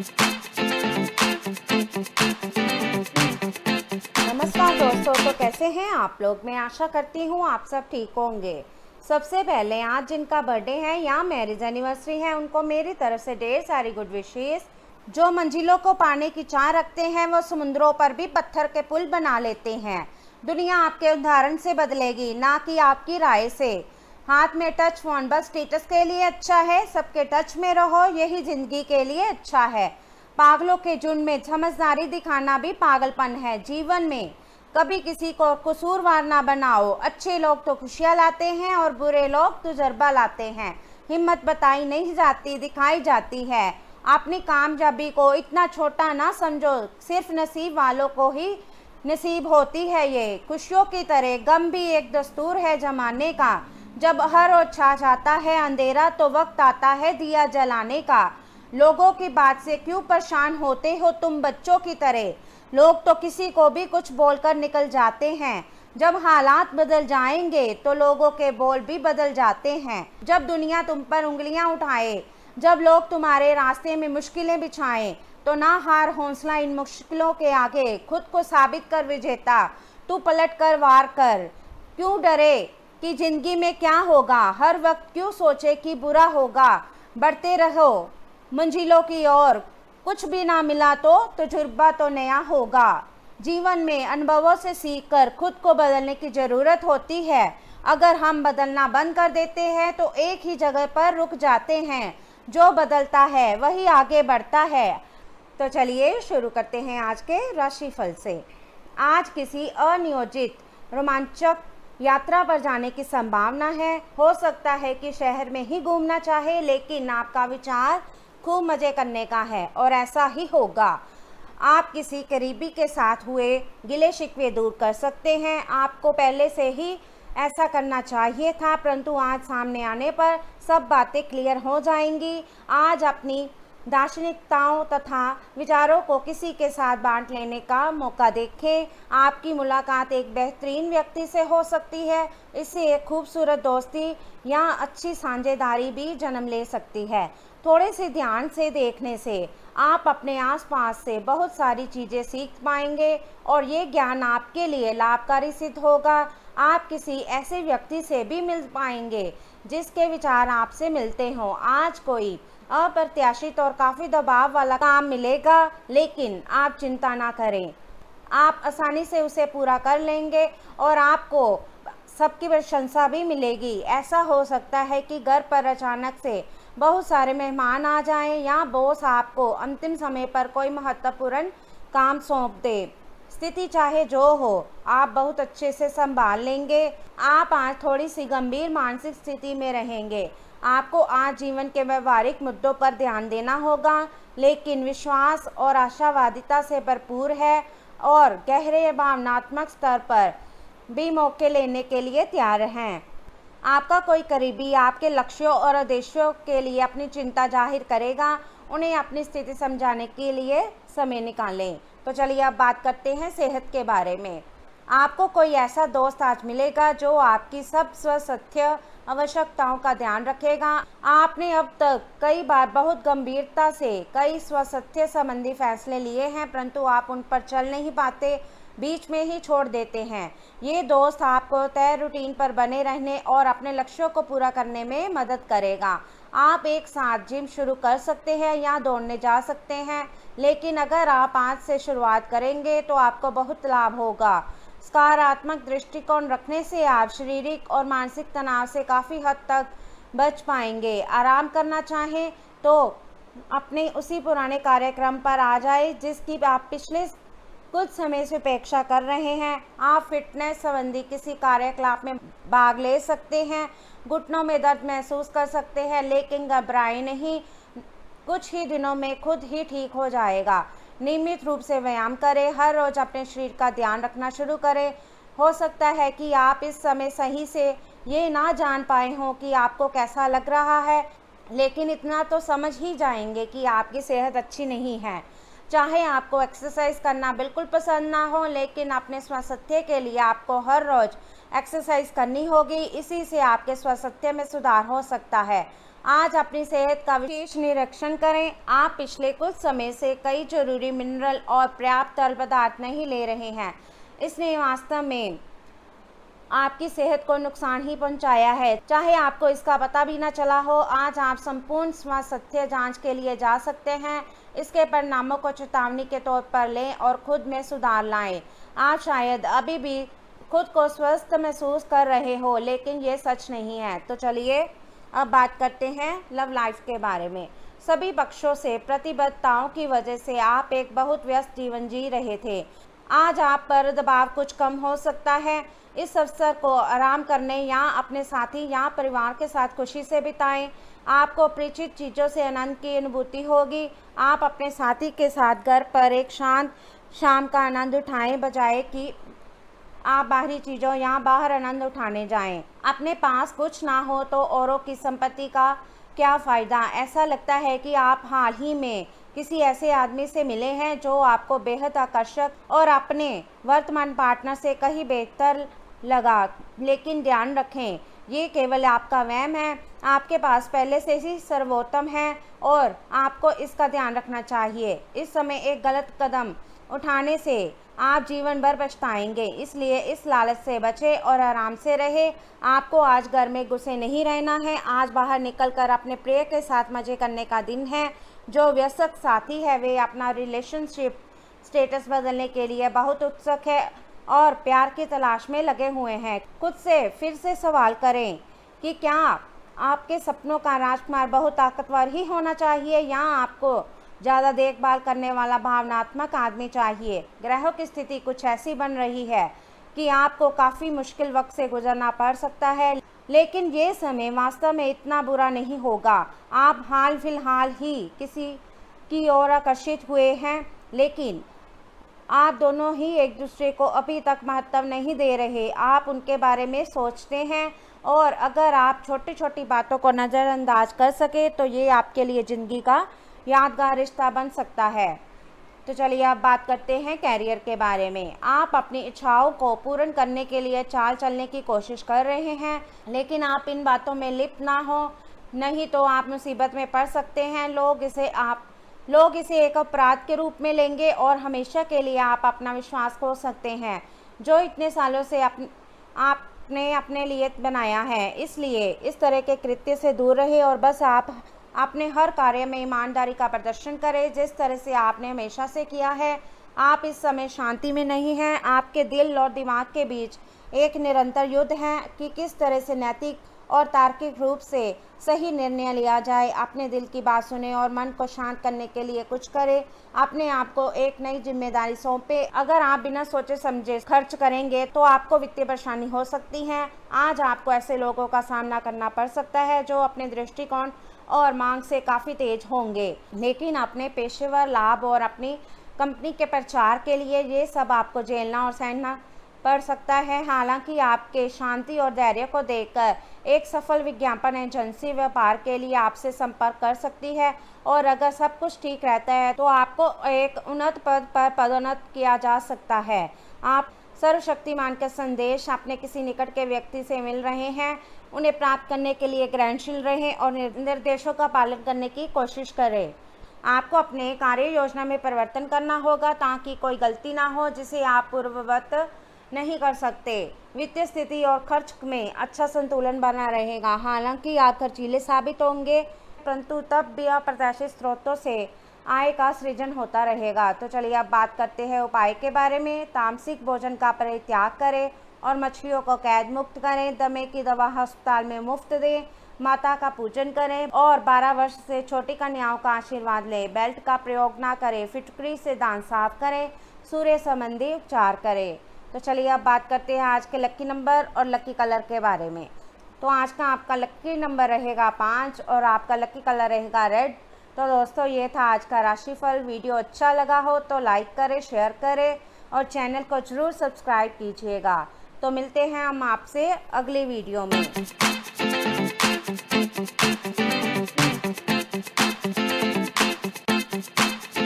नमस्कार दोस्तों, तो कैसे हैं आप लोग। मैं आशा करती हूँ आप सब ठीक होंगे। सबसे पहले आज जिनका बर्थडे है या मैरिज एनिवर्सरी है उनको मेरी तरफ से ढेर सारी गुड विशेस। जो मंजिलों को पाने की चाह रखते हैं वो समुद्रों पर भी पत्थर के पुल बना लेते हैं। दुनिया आपके उदाहरण से बदलेगी, ना कि आपकी राय से। हाथ में टच फोन बस स्टेटस के लिए अच्छा है, सबके टच में रहो, यही जिंदगी के लिए अच्छा है। पागलों के झुंड में समझदारी दिखाना भी पागलपन है। जीवन में कभी किसी को कसूरवार ना बनाओ। अच्छे लोग तो खुशियाँ लाते हैं और बुरे लोग तजुर्बा लाते हैं। हिम्मत बताई नहीं जाती, दिखाई जाती है। अपनी कामयाबी को इतना छोटा ना समझो, सिर्फ नसीब वालों को ही नसीब होती है ये। खुशियों की तरह गम भी एक दस्तूर है जमाने का। जब हर रोज छा जाता है अंधेरा तो वक्त आता है दिया जलाने का। लोगों की बात से क्यों परेशान होते हो तुम बच्चों की तरह। लोग तो किसी को भी कुछ बोलकर निकल जाते हैं। जब हालात बदल जाएंगे तो लोगों के बोल भी बदल जाते हैं। जब दुनिया तुम पर उंगलियां उठाए, जब लोग तुम्हारे रास्ते में मुश्किलें बिछाएं, तो ना हार हौसला इन मुश्किलों के आगे। खुद को साबित कर विजेता, तू पलट कर वार कर। क्यों डरे कि जिंदगी में क्या होगा, हर वक्त क्यों सोचे कि बुरा होगा। बढ़ते रहो मंजिलों की ओर, कुछ भी ना मिला तो तजुर्बा तो नया होगा। जीवन में अनुभवों से सीखकर खुद को बदलने की ज़रूरत होती है। अगर हम बदलना बंद कर देते हैं तो एक ही जगह पर रुक जाते हैं। जो बदलता है वही आगे बढ़ता है। तो चलिए शुरू करते हैं आज के राशिफल से। आज किसी अनियोजित रोमांचक यात्रा पर जाने की संभावना है। हो सकता है कि शहर में ही घूमना चाहे, लेकिन आपका विचार खूब मज़े करने का है और ऐसा ही होगा। आप किसी करीबी के साथ हुए गिले शिकवे दूर कर सकते हैं। आपको पहले से ही ऐसा करना चाहिए था, परंतु आज सामने आने पर सब बातें क्लियर हो जाएंगी। आज अपनी दार्शनिकताओं तथा विचारों को किसी के साथ बांट लेने का मौका देखें। आपकी मुलाकात एक बेहतरीन व्यक्ति से हो सकती है। इससे एक खूबसूरत दोस्ती या अच्छी साझेदारी भी जन्म ले सकती है। थोड़े से ध्यान से देखने से आप अपने आसपास से बहुत सारी चीज़ें सीख पाएंगे और ये ज्ञान आपके लिए लाभकारी सिद्ध होगा। आप किसी ऐसे व्यक्ति से भी मिल पाएंगे जिसके विचार आपसे मिलते हों। आज कोई अप्रत्याशित और काफ़ी दबाव वाला काम मिलेगा, लेकिन आप चिंता ना करें, आप आसानी से उसे पूरा कर लेंगे और आपको सबकी प्रशंसा भी मिलेगी। ऐसा हो सकता है कि घर पर अचानक से बहुत सारे मेहमान आ जाएं या बॉस आपको अंतिम समय पर कोई महत्वपूर्ण काम सौंप दे। स्थिति चाहे जो हो, आप बहुत अच्छे से संभाल लेंगे। आप आज थोड़ी सी गंभीर मानसिक स्थिति में रहेंगे। आपको आज जीवन के व्यवहारिक मुद्दों पर ध्यान देना होगा, लेकिन विश्वास और आशावादिता से भरपूर है और गहरे भावनात्मक स्तर पर भी मौके लेने के लिए तैयार हैं। आपका कोई करीबी आपके लक्ष्यों और उद्देश्यों के लिए अपनी चिंता जाहिर करेगा। उन्हें अपनी स्थिति समझाने के लिए समय निकालें। तो चलिए अब बात करते हैं सेहत के बारे में। आपको कोई ऐसा दोस्त आज मिलेगा जो आपकी सब स्वास्थ्य आवश्यकताओं का ध्यान रखेगा। आपने अब तक कई बार बहुत गंभीरता से कई स्वास्थ्य संबंधी फैसले लिए हैं, परंतु आप उन पर चल नहीं पाते, बीच में ही छोड़ देते हैं। ये दोस्त आपको तय रूटीन पर बने रहने और अपने लक्ष्यों को पूरा करने में मदद करेगा। आप एक साथ जिम शुरू कर सकते हैं या दौड़ने जा सकते हैं, लेकिन अगर आप आज से शुरुआत करेंगे तो आपको बहुत लाभ होगा। सकारात्मक दृष्टिकोण रखने से आप शारीरिक और मानसिक तनाव से काफ़ी हद तक बच पाएंगे। आराम करना चाहें तो अपने उसी पुराने कार्यक्रम पर आ जाए जिसकी आप पिछले कुछ समय से अपेक्षा कर रहे हैं। आप फिटनेस संबंधी किसी कार्यकलाप में भाग ले सकते हैं। घुटनों में दर्द महसूस कर सकते हैं, लेकिन घबराएं नहीं, कुछ ही दिनों में खुद ही ठीक हो जाएगा। नियमित रूप से व्यायाम करें, हर रोज अपने शरीर का ध्यान रखना शुरू करें। हो सकता है कि आप इस समय सही से ये ना जान पाए हों कि आपको कैसा लग रहा है, लेकिन इतना तो समझ ही जाएंगे कि आपकी सेहत अच्छी नहीं है। चाहे आपको एक्सरसाइज करना बिल्कुल पसंद ना हो, लेकिन अपने स्वास्थ्य के लिए आपको हर रोज़ एक्सरसाइज करनी होगी। इसी से आपके स्वास्थ्य में सुधार हो सकता है। आज अपनी सेहत का विशेष निरीक्षण करें। आप पिछले कुछ समय से कई जरूरी मिनरल और पर्याप्त तरल पदार्थ नहीं ले रहे हैं। इसने वास्तव में आपकी सेहत को नुकसान ही पहुंचाया है, चाहे आपको इसका पता भी ना चला हो। आज आप संपूर्ण स्वास्थ्य जांच के लिए जा सकते हैं। इसके परिणामों को चेतावनी के तौर पर लें और खुद में सुधार लाएं। आप शायद अभी भी खुद को स्वस्थ महसूस कर रहे हो, लेकिन ये सच नहीं है। तो चलिए अब बात करते हैं लव लाइफ के बारे में। सभी पक्षों से प्रतिबद्धताओं की वजह से आप एक बहुत व्यस्त जीवन जी रहे थे। आज आप पर दबाव कुछ कम हो सकता है। इस अवसर को आराम करने या अपने साथी या परिवार के साथ खुशी से बिताएं। आपको परिचित चीज़ों से आनंद की अनुभूति होगी। आप अपने साथी के साथ घर पर एक शांत शाम का आनंद उठाएं, बजाय कि आप बाहरी चीज़ों या बाहर आनंद उठाने जाएं। अपने पास कुछ ना हो तो औरों की संपत्ति का क्या फ़ायदा। ऐसा लगता है कि आप हाल ही में किसी ऐसे आदमी से मिले हैं जो आपको बेहद आकर्षक और अपने वर्तमान पार्टनर से कहीं बेहतर लगा, लेकिन ध्यान रखें, ये केवल आपका वहम है। आपके पास पहले से ही सर्वोत्तम है और आपको इसका ध्यान रखना चाहिए। इस समय एक गलत कदम उठाने से आप जीवन भर पछताएंगे, इसलिए इस लालच से बचें और आराम से रहें। आपको आज घर में घुसे नहीं रहना है। आज बाहर निकलकर अपने प्रिय के साथ मज़े करने का दिन है। जो व्यस्त साथी है वे अपना रिलेशनशिप स्टेटस बदलने के लिए बहुत उत्सुक है और प्यार की तलाश में लगे हुए हैं। खुद से फिर से सवाल करें कि क्या आपके सपनों का राजकुमार बहुत ताकतवर ही होना चाहिए या आपको ज़्यादा देखभाल करने वाला भावनात्मक आदमी चाहिए। ग्रहों की स्थिति कुछ ऐसी बन रही है कि आपको काफ़ी मुश्किल वक्त से गुजरना पड़ सकता है, लेकिन ये समय वास्तव में इतना बुरा नहीं होगा। आप हाल फिलहाल ही किसी की ओर आकर्षित हुए हैं, लेकिन आप दोनों ही एक दूसरे को अभी तक महत्व नहीं दे रहे। आप उनके बारे में सोचते हैं और अगर आप छोटी छोटी बातों को नज़रअंदाज कर सके तो ये आपके लिए ज़िंदगी का यादगार रिश्ता बन सकता है। तो चलिए अब बात करते हैं कैरियर के बारे में। आप अपनी इच्छाओं को पूर्ण करने के लिए चाल चलने की कोशिश कर रहे हैं, लेकिन आप इन बातों में लिप्त ना हो, नहीं तो आप मुसीबत में पड़ सकते हैं। लोग इसे एक अपराध के रूप में लेंगे और हमेशा के लिए आप अपना विश्वास खो सकते हैं जो इतने सालों से आपने अपने लिए बनाया है। इसलिए इस तरह के कृत्य से दूर रहे और बस आप अपने हर कार्य में ईमानदारी का प्रदर्शन करें, जिस तरह से आपने हमेशा से किया है। आप इस समय शांति में नहीं हैं। आपके दिल और दिमाग के बीच एक निरंतर युद्ध है कि किस तरह से नैतिक और तार्किक रूप से सही निर्णय लिया जाए। अपने दिल की बात सुने और मन को शांत करने के लिए कुछ करें। अपने आप को एक नई जिम्मेदारी सौंपे। अगर आप बिना सोचे समझे खर्च करेंगे तो आपको वित्तीय परेशानी हो सकती है। आज आपको ऐसे लोगों का सामना करना पड़ सकता है जो अपने दृष्टिकोण और मांग से काफ़ी तेज होंगे, लेकिन अपने पेशेवर लाभ और अपनी कंपनी के प्रचार के लिए ये सब आपको झेलना और सहना पड़ सकता है। हालांकि आपके शांति और धैर्य को देखकर एक सफल विज्ञापन एजेंसी व्यापार के लिए आपसे संपर्क कर सकती है और अगर सब कुछ ठीक रहता है तो आपको एक उन्नत पद पर पदोन्नत किया जा सकता है। आप सर्वशक्तिमान का संदेश अपने किसी निकट के व्यक्ति से मिल रहे हैं। उन्हें प्राप्त करने के लिए ग्रहणशील रहें और निर्देशों का पालन करने की कोशिश करें। आपको अपने कार्य योजना में परिवर्तन करना होगा ताकि कोई गलती ना हो जिसे आप पूर्ववत नहीं कर सकते। वित्तीय स्थिति और खर्च में अच्छा संतुलन बना रहेगा। हालांकि आप खर्चीले साबित होंगे, परंतु तब भी अप्रत्याशित स्रोतों से आय का सृजन होता रहेगा। तो चलिए अब बात करते हैं उपाय के बारे में। तामसिक भोजन का परित्याग करें और मछलियों को कैद मुक्त करें। दमे की दवा अस्पताल में मुफ्त दें। माता का पूजन करें और 12 वर्ष से छोटी कन्याओं का आशीर्वाद लें। बेल्ट का प्रयोग ना करें। फिटकरी से दांत साफ करें। सूर्य संबंधी उपचार करें। तो चलिए अब बात करते हैं आज के लक्की नंबर और लक्की कलर के बारे में। तो आज का आपका लक्की नंबर रहेगा 5 और आपका लक्की कलर रहेगा रेड। तो दोस्तों ये था आज का राशिफल। वीडियो अच्छा लगा हो तो लाइक करें, शेयर करें और चैनल को ज़रूर सब्सक्राइब कीजिएगा। तो मिलते हैं हम आपसे अगले वीडियो में।